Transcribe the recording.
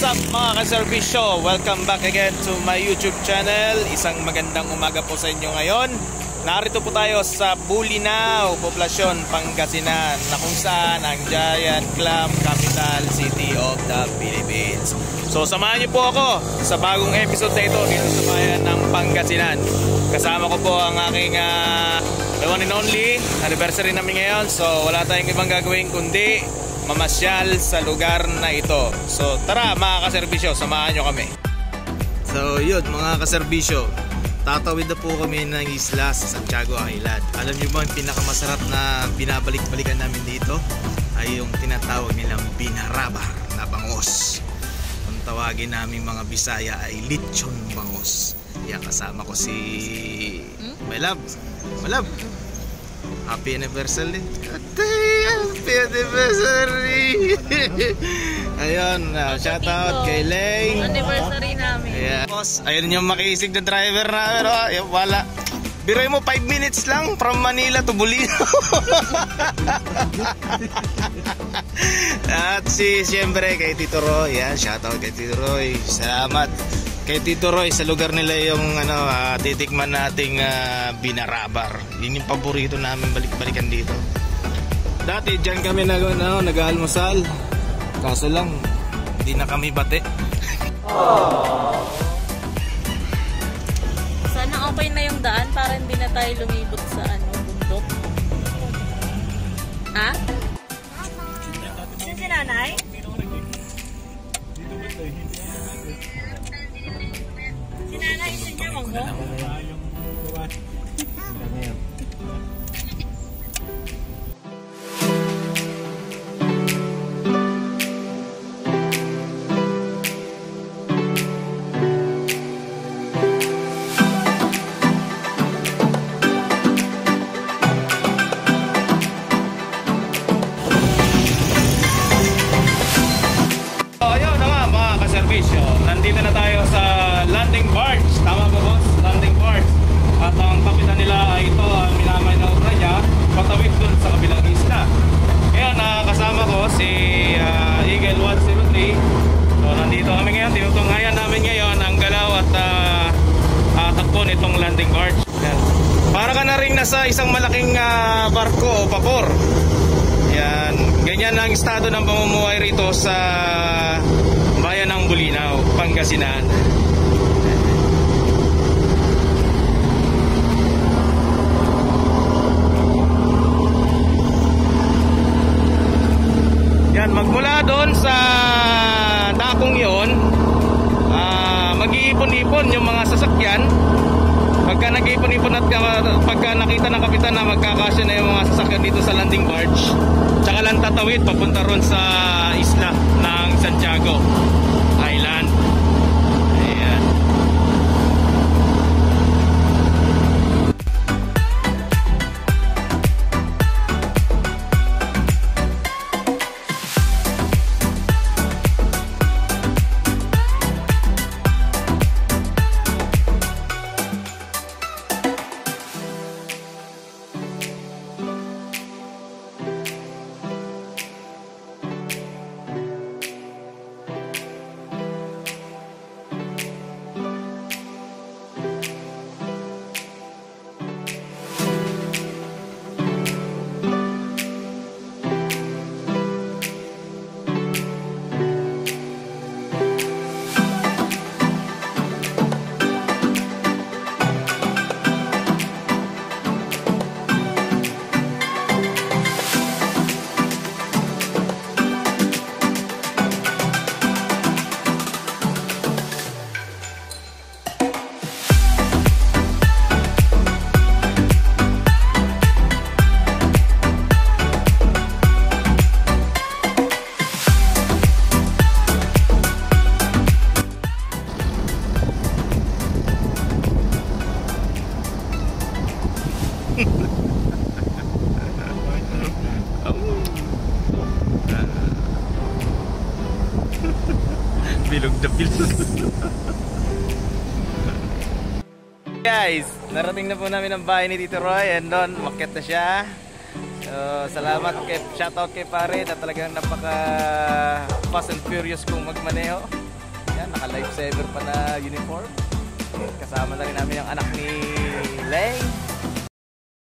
What's up mga kaservisyo? Welcome back again to my YouTube channel. Isang magandang umaga po sa inyo ngayon. Narito po tayo sa Bolinao, Poblacion, Pangasinan, na kung saan ang Giant Clam Capital City of the Philippines. So samahan niyo po ako sa bagong episode na ito dito sa bayan ng Pangasinan. Kasama ko po ang aking the one and only anniversary namin ngayon. So wala tayong ibang gagawin kundi mamasyal sa lugar na ito. So tara mga kaserbisyo, samahan nyo kami. So yun mga kaserbisyo, tatawid na po kami ng isla sa Santiago Island. Alam nyo ba ang pinakamasarap na binabalik-balikan namin dito ay yung tinatawag nilang binarabar na bangos. Kung tawagin namin mga Bisaya ay lechon bangos. Yan, kasama ko si my love. Happy anniversary. Happy anniversary. Ayun, shout out kay Lay. Anniversary namin. Yeah. Boss, ayun yung makisig na driver namin. Ayun, wala. Biroy mo 5 minutes lang from Manila to Bolinao. At siyempre kay Tito Roy. Yeah, shout out kay Tito Roy. Salamat kay Tito Roy sa lugar nila yung titikman nating binarabar. Yun yung paborito namin balik-balikan dito. Dati dyan kami nag-almusal. Kaso lang hindi na kami bate. Sana okay na yung daan para hindi na tayo lumibot sa bundok. Ha? Si nanay? Sinanay, siya mo mo? Nandito na tayo sa landing barge. Tama ba boss? Landing barge. At ang kapitan nila ay ito, minamay na obra niya, patawid dun sa kabilang isla. Ngayon kasama ko si Eagle 103. So nandito kami ngayon, tinutunghayan namin ngayon ang galaw at takbo nitong landing barge. Yan. Para ka na rin nasa isang malaking barko o vapor. Yan. Ganyan ang estado ng pamumuhay rito sa bayan ng Bolinao, Pangasinan. Yan, magmula doon sa dakong yon, mag-iipon-ipon yung mga sasakyan. Pagka nag-iipon-ipon at pagka nakita ng kapitan na magkakasya na yung mga sasakyan dito sa landing barge, tsaka lang tatawid papunta ron sa isla ng Santiago Island. Ayan. Bilog na bilog. Guys, narating na po namin ang bahay ni Tito Roy and doon, makyat na siya. So, salamat kay, shoutout kay pare na talagang napaka fast and furious kung magmaneho. naka-lifesaver pa na uniform. Kasama na rin namin ang anak ni